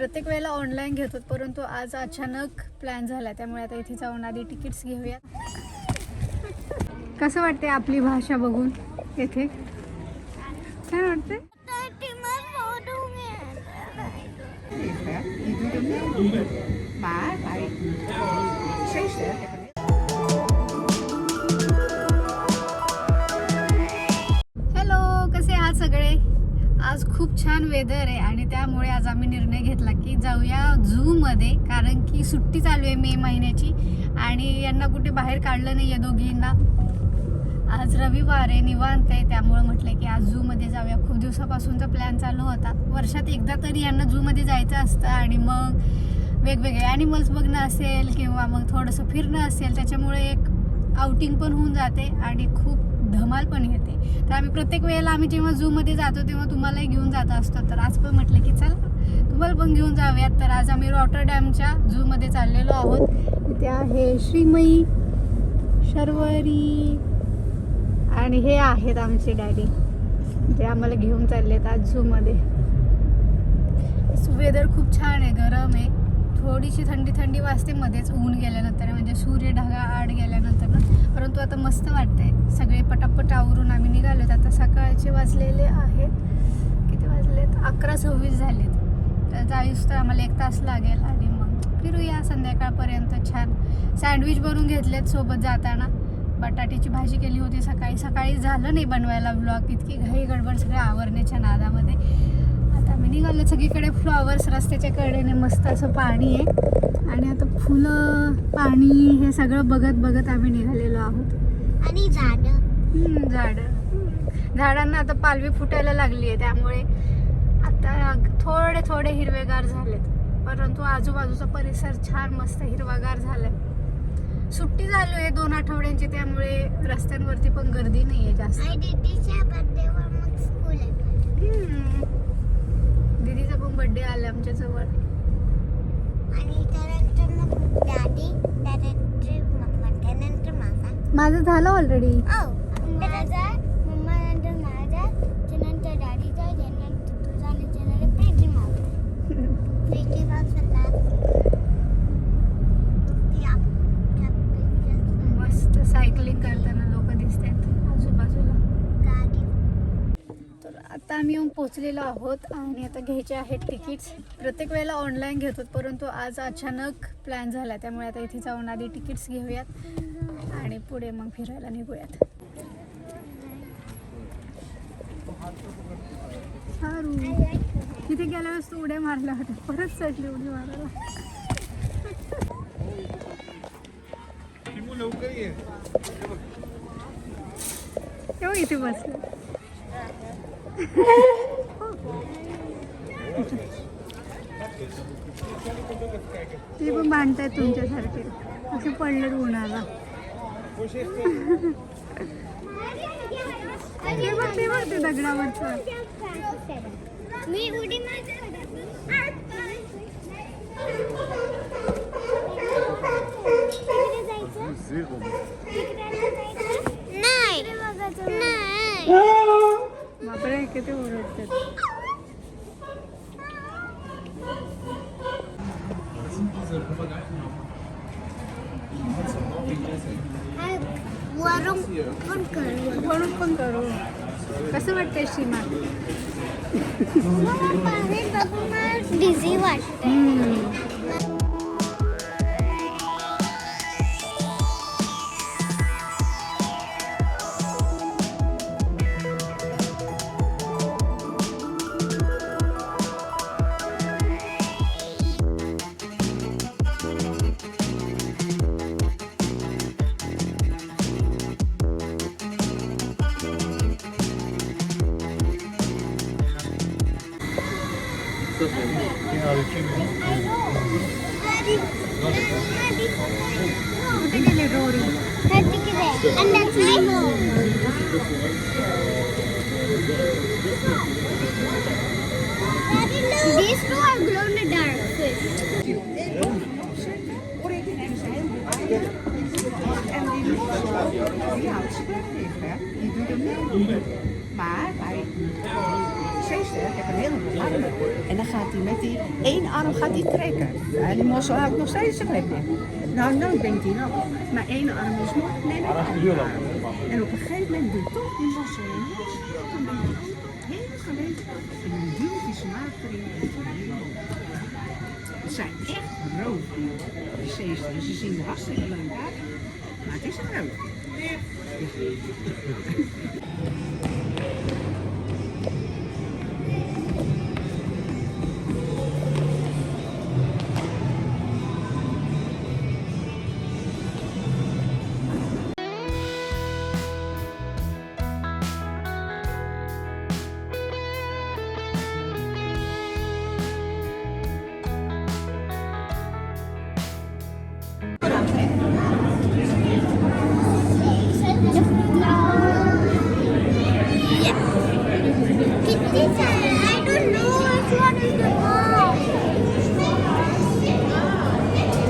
प्रत्येक वेळेला ऑनलाईन घेतो, परंतु आज अचानक प्लॅन झाला, त्यामुळे आता इथे जाऊन आधी तिकीट्स घेऊया. कसं वाटते आपली भाषा बघून येथे? छान वाटते. हॅलो, कसे आहात सगळे? आज खूप छान वेदर आहे आणि त्यामुळे आज आम्ही निर्णय घेतला की जाऊया झूमध्ये, कारण की सुट्टी चालू आहे मे महिन्याची आणि यांना कुठे बाहेर काढलं नाही आहे दोघींना. आज रविवार आहे, निवांत आहे, त्यामुळे म्हटलं की आज झूमध्ये जाऊया. खूप दिवसापासूनचा प्लॅन चालू होता. वर्षात एकदा तरी यांना झूमध्ये जायचं असतं आणि मग वेगवेगळे ॲनिमल्स बघणं असेल किंवा मग थोडंसं फिरणं असेल, त्याच्यामुळे एक आउटिंग पण होऊन जाते आणि खूप धमाल पण येते. तर आम्ही प्रत्येक वेळेला जेव्हा झूमध्ये जातो तेव्हा तुम्हालाही घेऊन जात असतो. तर आज पण म्हटलं की चल तुम्हाला पण घेऊन जाऊयात. तर आज आम्ही रॉटरडॅमच्या झूमध्ये चाललेलो आहोत. इथे आहे श्रीमयी, शर्वरी आणि हे आहेत आमचे डॅडी, ते आम्हाला घेऊन चाललेत आज झूमध्ये. वेदर खूप छान आहे, गरम आहे, थोडीशी थंडी थंडी वाजते मध्येच ऊन गेल्यानंतर, म्हणजे सूर्य ढगा आड गेल्यानंतर ना. परंतु आता मस्त वाटतंय. सगळे पटापट आवरून आम्ही निघालोत. आता सकाळचे वाजलेले आहेत, किती वाजलेत? 11:26 झालेत. तर जाऊस तर आम्हाला 1 तास लागेल आणि मग फिरूया संध्याकाळपर्यंत. छान सँडविच बनवून घेतलेत सोबत जाताना. बटाट्याची भाजी केली होती सकाळी झालं नाही बनवायला व्लॉग, इतकी घाई गडबड सगळ्या आवरण्याच्या नादामध्ये. आता आम्ही निघालो. सगळीकडे फ्लॉवर्स रस्त्याच्या कडेने, मस्त असं पाणी आहे आणि आता फुलं, पाणी हे सगळं बघत बघत आम्ही निघालेलो आहोत. आणि झाडांना आता पालवी फुटायला लागली आहे, त्यामुळे आता थोडे थोडे हिरवेगार झालेत. परंतु आजूबाजूचा परिसर छान मस्त हिरवागार झालाय. सुट्टी चालू आहे 2 आठवड्यांची, त्यामुळे रस्त्यांवरती पण गर्दी नाही आहे जास्त. दीदीचा पण बर्थडे आला आमच्या जवळ. माझं झालं ऑलरेडी. मस्त सायकलिंग करताना लोक दिसतात आजूबाजूला. तर आता आम्ही येऊन पोचलेलो आहोत आणि आता घ्यायचे आहेत तिकीट्स. प्रत्येक वेळेला ऑनलाईन घेतो, परंतु आज अचानक प्लॅन झाला, त्यामुळे आता इथे जाऊन आधी तिकीट्स घेऊयात आणि पुढे मग फिरायला निघूयात. सारू, तिथे गेल्या वेळेस तू उड्या मारल्या होत्या, परत चढली उडी मारायला. तेव्हा इथे बसले. ते पण भांडतायत तुमच्यासारखे, असे पडले उन्हाला. ते बघ ते दगडावरचं. मी उडी बापरे, किती ओरडतात. वरून पण करू. कसं वाटतंय सीमा? डिझी वाटते. कुठे गेले Rory? And that's my home. These two are glow in the dark fish. steeds heeft een heleboel armen. En dan gaat hij met die één arm gaat hij trekken. En die mossel houdt nog steeds zijn plek in. Nou, nou denkt hij nog, maar één arm is nog net. En op een gegeven moment doet toch die mossel in. Dan ben je heel gewend. En dan duwt hij zijn maag erin. Het zijn echt roofdieren, die zeesterren. Ze zien er hartstikke leuk uit, maar het is een roofdier. I don't know which one is the mom.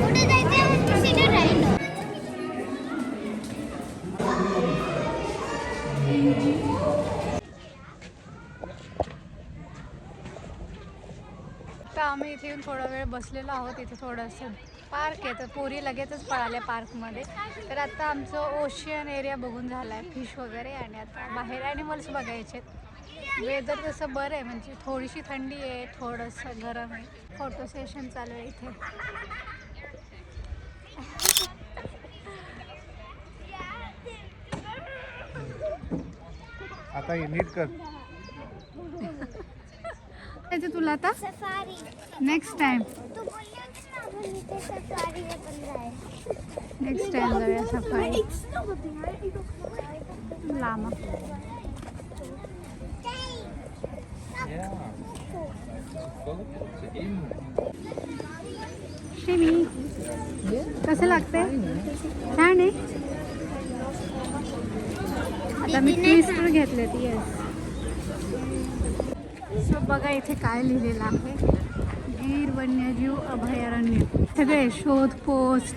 पुढे जायचं consider राहिलं. तर आम्ही इथे येऊन थोडा वेळ बसलेलो आहोत. इथे थोडंसं पार्क आहे तर पोरी लगेचच पळाल्या पार्कमध्ये. तर आता आमचं ओशियन एरिया बघून झाला आहे, फिश वगैरे, आणि आता बाहेर ॲनिमल्स बघायचे. वेदर तसं बरं आहे, म्हणजे थोडीशी थंडी आहे, थोडंसं गरम आहे. फोटो सेशन चालू आहे इथे. आता हे नीट कर. तुला आता सफारी. नेक्स्ट टाइम तू बोलली होतीस ना आपण इथे सफारीला पण जायचं. नेक्स्ट टाइम जाऊया सफारी. लामा श्रीनी कसं लागतंय? छान आहे. आता मी ट्विस्टर घेतलेत. येस. सो बघा इथे काय लिहिलेलं आहे. गीर वन्यजीव अभयारण्य. सगळे शोध पोस्ट.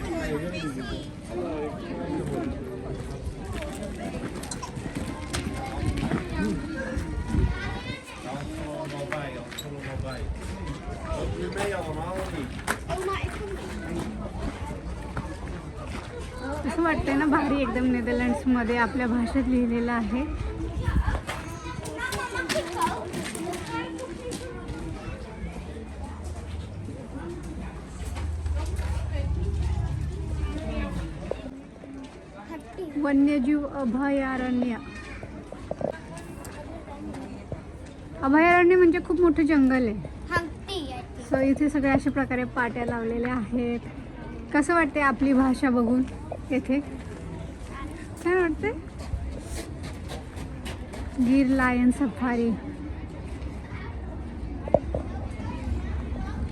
असं वाटतंय ना भारी एकदम. नेदरलँड्समध्ये आपल्या भाषेत लिहिलेलं आहे. वन्यजीव अभयारण्य. अभयारण्य म्हणजे खूप मोठं जंगल आहे. सो इथे सगळे अशा प्रकारे पाट्या लावलेल्या आहेत. कसं वाटते आपली भाषा बघून येथे? छान वाटते. Gir lion safari.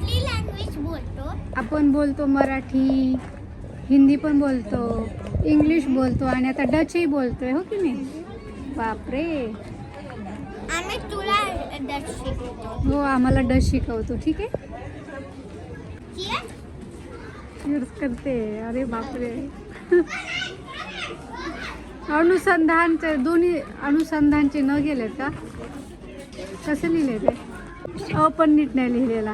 लँग्वेज बोलतो आपण बोलतो मराठी, हिंदी पण बोलतो, इंग्लिश बोलतो, आणि आता डचही बोलतोय, हो की नाही? बापरे. आम्ही तुला डच शिकवतो. हो, आम्हाला डच शिकवतो. ठीक आहे. यूज करते. अरे बापरे. अनुसंधानचे दोन्ही अनुसंधानचे न गेले का? कसं लिहिले ते? पण नीट नाही लिहिलेला.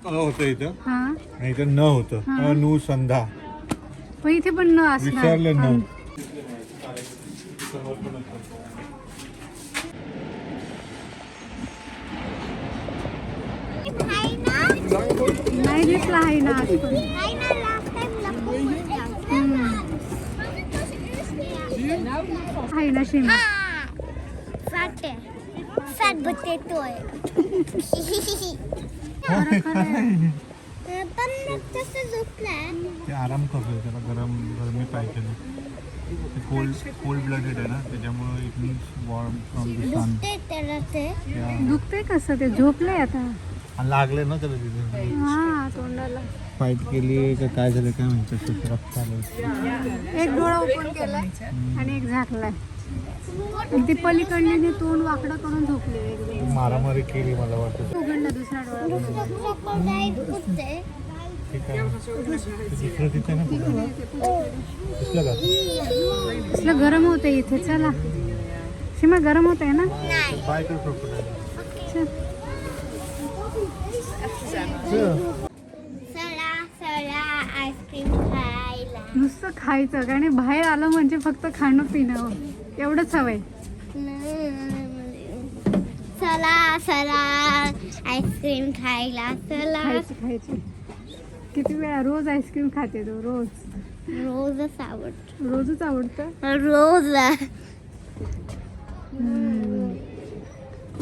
होतं इथं हा, आणि इथं न होतं. अनुसंधा. पण इथे पण न असणार. विचारलं न. नाही दिसला आहे ना आज पण. आहे ना शिमा. फॅट बटेटो आहे. पण तसं झोपलाय. ते आराम करतोय, त्याला गरमी पाहिजे. ते कोल्ड ब्लडेड आहे ना, त्याच्यामुळे it means warm from the sun. त्याला ते दुखते कसं? ते झोपलंय आता. लागले ना त्याला तिथे. हा, तोंडाला फाईट केली का काय झालं काय म्हणतात. रक्त आलं. एक डोळा ओपन केलाय आणि एक झाकलाय. ती पलीकडल्याने तोंड वाकडं करून झोपले एकदम. मारामारी केली मला वाटतं. उघडला दुसरा डोळा. ठीक आहे दुसरं तिथे ना दिसलं का कसलं गरम होतं इथे. चला सीमा, गरम होत आहे ना. बाय कर crocodile. चल. चला आईस्क्रीम खायला. नुसतं खायचं आणि बाहेर आलं म्हणजे फक्त खाणं पिणं एवढंच हवंय. चला आईस्क्रीम खायला. चला खायची किती वेळा. रोज आईस्क्रीम खाते तो. रोजच आवडत. रोजच आवडतं. रोज.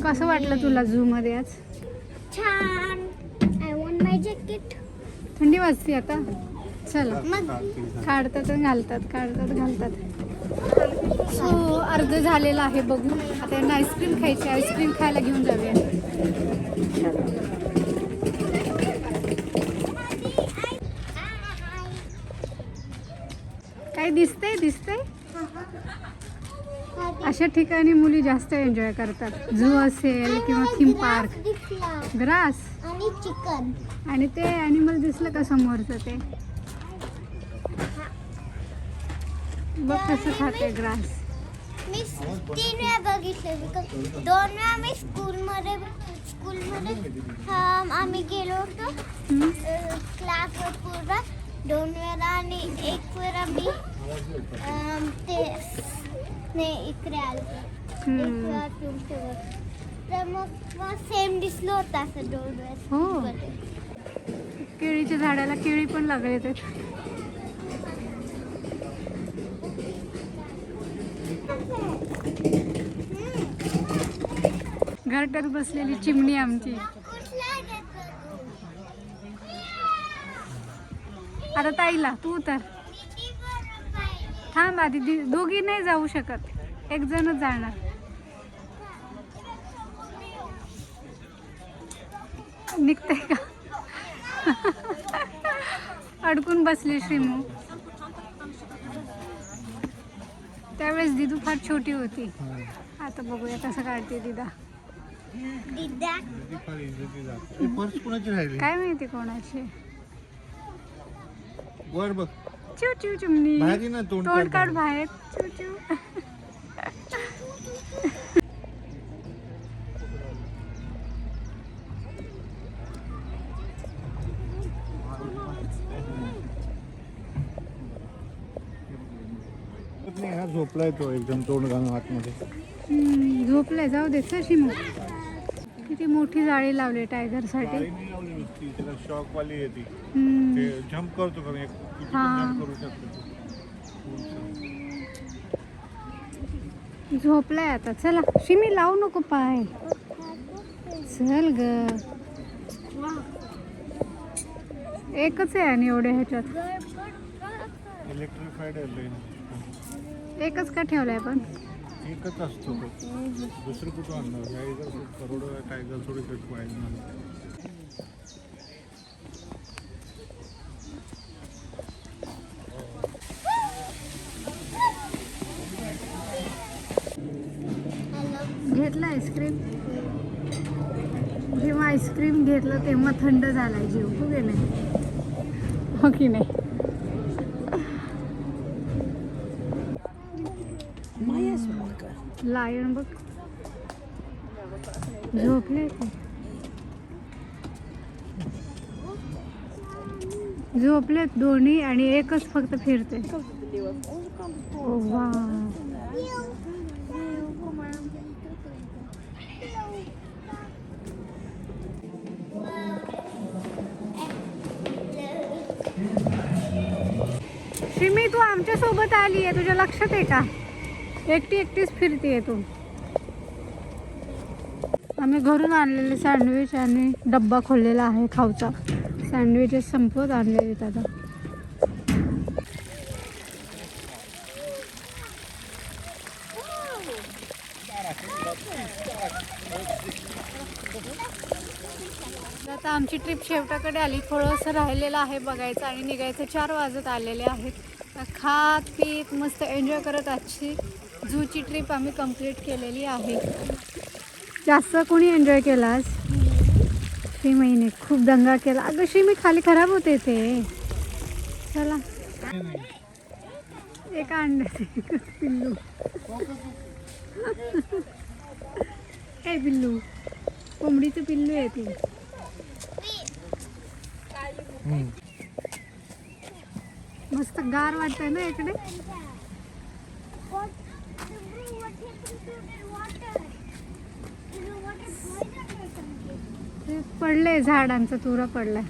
कसं वाटलं तुला झू मध्ये आज? छान. I want my jacket. थंडी वाजते आता. चला मग काढतात घालतात. सो अर्ध झालेलं आहे बघू. आता यांना आईस्क्रीम खायची. आईस्क्रीम खायला घेऊन जाऊया. काय दिसतंय अशा ठिकाणी मुली जास्त एन्जॉय करतात. झू असेल किंवा थीम पार्क. दिसला ग्रास आणि चिकन. आणि ते ॲनिमल दिसलं का समोरचं ते. बघ कसं खाते ग्रास. मी 3 वेळा बघितलं. बिकॉज 2 वेळा मी स्कूलमध्ये आम्ही गेलो होतो क्लासवर पूर्ण. 2 वेळा आणि 1 वेळा मी इकडे आलो. 1 वेळा तुमच्यावर. तर मग सेम दिसलं होतं असं 2 वेळा. हो. केळीच्या झाडाला केळी पण लागले ते. घरट्यात बसलेली चिमणी आमची. आता ताईला तू उतर. थांब आधी. दोघी नाही जाऊ शकत. एक जणच जाणार. निघते का? अडकून बसली श्रीमू. त्यावेळेस दिदू फार छोटी होती. आता बघूया कसं काढते दिदा. पर्स कुणाची राहिली काय माहिती कोणाची. वर बघ चिव चिव चिमणी. बाहेर ये ना, तोंड काढ काढ बाहेर. चिव चिव. नाही हा झोपलाय तो एकदम तोंड घालून आतमध्ये. झोपलाय. जाऊ दे सशी. मग किती मोठी जाळी लावली टायगर साठी. गाडी नाही लावली नुसती, त्याला शॉक वाली येते. हम्म. ते जम्प करतो का किती हा. जम्प करू शकतो झोपलाय आता. चला शिमी, लावू नको पाय. चल ग. एकच आहे आणि एवढे ह्याच्यात इलेक्ट्रिफाईड आहे. एकच का ठेवलाय पण. एकच असतो तो. दुसरं कुठं आणणार. टायगर करोड टायगर थोडी कट पाहिजे. घेतलं आईस्क्रीम. जेव्हा आईस्क्रीम घेतलं तेव्हा थंड झालाय जीव. हो की नाही. हो की नाही. लायन बघ झोपले. झोपलेत दोन्ही आणि एकच फक्त फिरते. ओ वा. शिमी, तू आमच्या सोबत आली आहे. तुझ्या लक्षात आहे का? एकटीच फिरते तू. आम्ही घरून आणलेले सँडविच आणि डब्बा खोललेला आहे खाऊचा. सँडविचेस संपवत आणलेले आता. आता आमची ट्रिप शेवटाकडे आली. थोडंसं राहिलेलं आहे बघायचं आणि निघायचं. 4 वाजत आलेले आहेत. खात पीत मस्त एन्जॉय करत आजची झूची ट्रिप आम्ही कंप्लीट केलेली आहे. जास्त कोणी एन्जॉय केला आज? श्रीमईने खूप दंगा केला. अगं श्रीमई खाली खराब होते ते. चला एक अंडे पिल्लू. ए पिल्लू, कोंबडीचं पिल्लू आहे ते. मस्त गार वाटतंय ना इकडे. ते पडले झाडांचा तुरा पडलाय.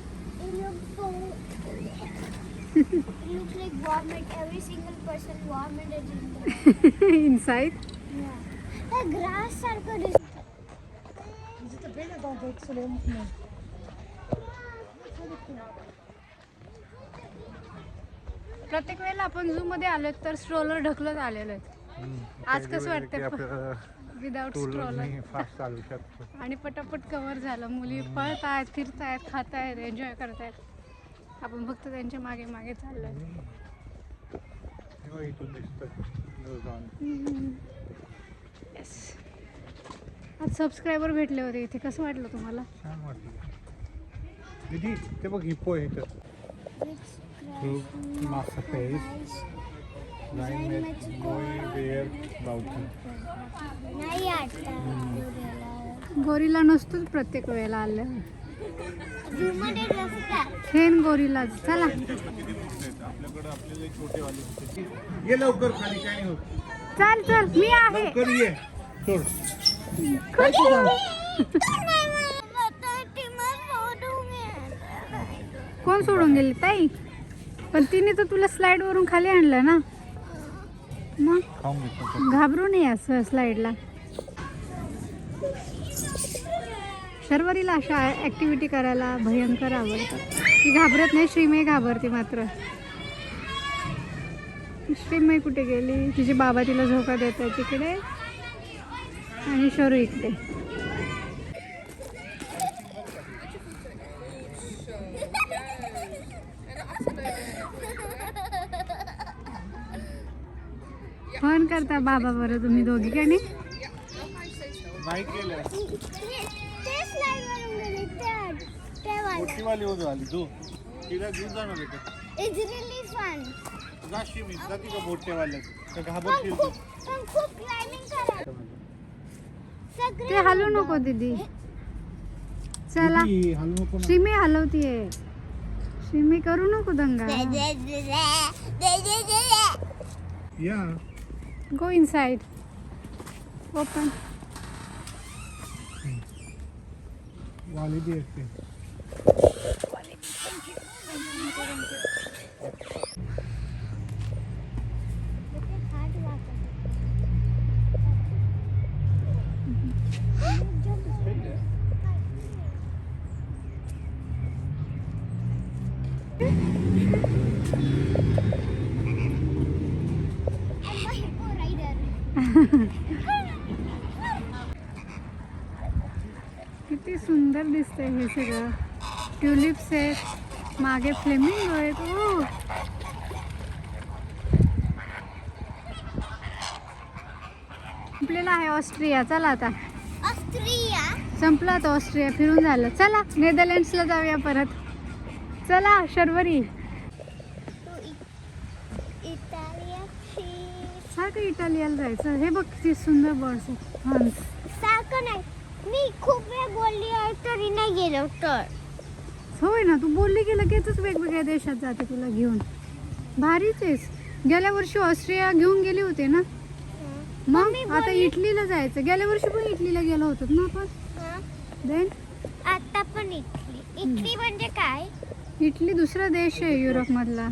Looks like vomit. Every single person vomited in there. Inside. The grass circle is. Is it a bit about the accident? No. प्रत्येक वेळेला आपण झू मध्ये आलो तर स्ट्रोलर ढकलत आलेलो आहेत. आज कसं वाटतंय विदाउट स्ट्रोलर फास्ट चालू शकतो. आणि पटापट कव्हर झालं. मुली पळतायत, फिरतायत, खातायत, एन्जॉय करतायत. आपण फक्त त्यांच्या मागे मागे चाललोय. इथून दिसतं. येस. आज सबस्क्रायबर भेटले होते इथे. कसं वाटलं तुम्हाला? छान वाटलं. दीदी ते बघ हिप्पो आहे इथं. मागचा फेस नाही आता. गोरीला नसतोच प्रत्येक वेळेला आलं. Zoo मध्ये नसतात. खेन गोरीला. चला आपल्याकडे आपल्याला छोटे वाले होते. ये लवकर खाली काय नाही होत. चल चल मी आहे. लवकर ये. सोड. कोण सोडून गेली ताई? पण तिने तर तुला स्लाइड वरून खाली आणलं ना. मग खाऊन घेतो. घाबरू नये असं स्लाइडला. शर्वरीला अशा ॲक्टिव्हिटी करायला भयंकर आवडतात. ती घाबरत नाही. श्रीमई घाबरते मात्र. श्रीमई कुठे गेली? तिचे बाबा तिला झोका देत आहे तिकडे आणि शरू इकडे. फोन करता बाबा बरं तुम्ही दोघी का नाही? नाही केलं. ते slide वरून गेले, ते वाले. मोठी वाली होत आली तू. तिला घेऊन जाणार आहे का? It's really fun. जाशी मी जाती का मोठ्यावाल्या तर पण घाबरतील तू. खूप climbing करायचं. ते सगळे हलू नको दीदी. चला दीदी, हलू नको ना. शिमी हलवतीये. शिमी करू नको दंगा. या गो इनसाइड. ओपन. वाली भी असते. हात वाकत. किती सुंदर दिसतंय हे सगळं. ट्युलिप्स आहेत, मागे फ्लेमिंगो आहेत. ओ आपल्याला आहे ऑस्ट्रिया. चला आता ऑस्ट्रिया. संपला आता ऑस्ट्रिया फिरून झालं. चला नेदरलँड्सला जाऊया परत. चला शर्वरी. इटालियाची सारखं इटालियाला जायचं. हे बघ किती सुंदर बर्ड्स आहेत. हंस. सारखं नाही. मी खूप वेळ बोलली आहे तरी नाही गेलो तर. होय ना, तू बोलली की लगेचच वेगवेगळ्या देशात जाते तुला घेऊन. भारीच आहेस. गेल्या वर्षी ऑस्ट्रिया घेऊन गेली होते ना. मग आता इटलीला जायचं. गेल्या वर्षी पण इटलीला गेलो होतो ना आपण. देन आता पण इटली. इटली म्हणजे काय? इटली दुसरा देश आहे युरोप मधला.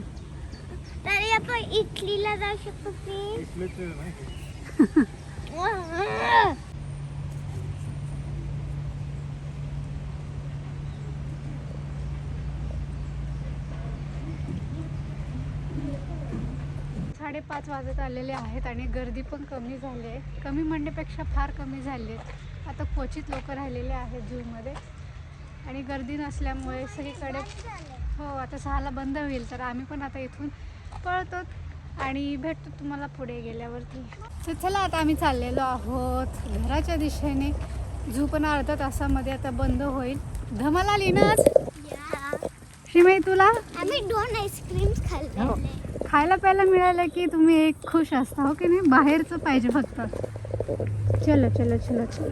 तरी आपण इटलीला जाऊ शकतो की. इथलेच नाही. साडेपाच वाजत आलेले आहेत आणि गर्दी पण कमी झाली आहे. कमी म्हणण्यापेक्षा फार कमी झाली आहे. आता क्वचित लोक राहिलेले आहेत झूमध्ये आणि गर्दी नसल्यामुळे सगळीकडे. हो आता 6ला बंद होईल तर आम्ही पण आता इथून पळतो आणि भेटतो तुम्हाला पुढे गेल्यावरती. तर चला आता आम्ही चाललेलो आहोत घराच्या दिशेने. झू पण अर्ध्या तासामध्ये आता बंद होईल. धमाल आली ना आज या श्रीमयी तुला आम्ही 2 आईस्क्रीम्स खाल्ले खायला प्यायला मिळालं की तुम्ही एक खुश असता हो की नाही बाहेरचं पाहिजे फक्त चलो चलो चलो चलो चलो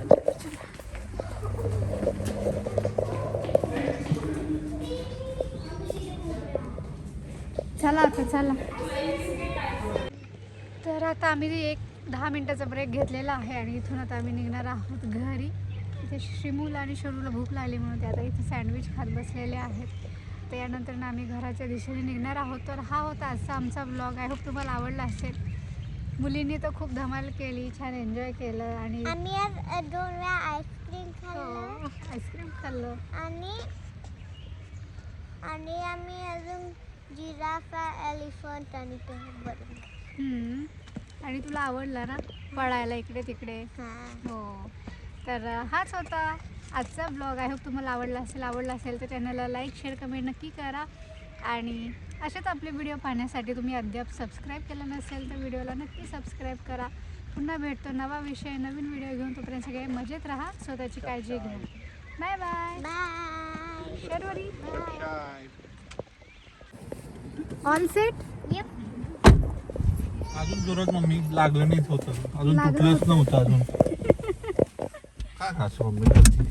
चला आता चला तर आता आम्ही एक 10 मिनिटाचा ब्रेक घेतलेला आहे आणि इथून आता आम्ही निघणार आहोत घरी. इथे श्रीमूला आणि शरूला भूक लागली म्हणून ते आता इथे सँडविच खात बसलेले आहेत. तर यानंतर ना आम्ही घराच्या दिशेने निघणार आहोत. तर हा होता आजचा आमचा ब्लॉग. आय होप तुम्हाला आवडला असेल. मुलींनी तर खूप धमाल केली, छान एन्जॉय केलं आणि आम्ही आज 2 वेळा आईस्क्रीम खाल्लं आईस्क्रीम खाल्लं. आणि आम्ही अजून जिराफा एलिफंट आणि ते बरोबर आणि तुला आवडला ना पळायला इकडे तिकडे. हो तर हाच होता आजचा ब्लॉग. आय होप तुम्हाला आवडला असेल तर चॅनलला लाईक शेअर कमेंट नक्की करा. आणि असेच आपले व्हिडिओ पाहण्यासाठी तुम्ही अद्याप सबस्क्राईब केलं नसेल तर व्हिडिओला नक्की सबस्क्राईब करा. पुन्हा भेटतो नवा विषय नवीन व्हिडिओ घेऊन. तोपर्यंत सगळे मजेत राहा, स्वतःची काळजी घ्या. Bye bye. Bye Sharvari all set. अजून जोरात मम्मी लागलं नाहीच होतं, अजून लागलं तुटलंच नव्हतं अजून. काय असं मम्मी करते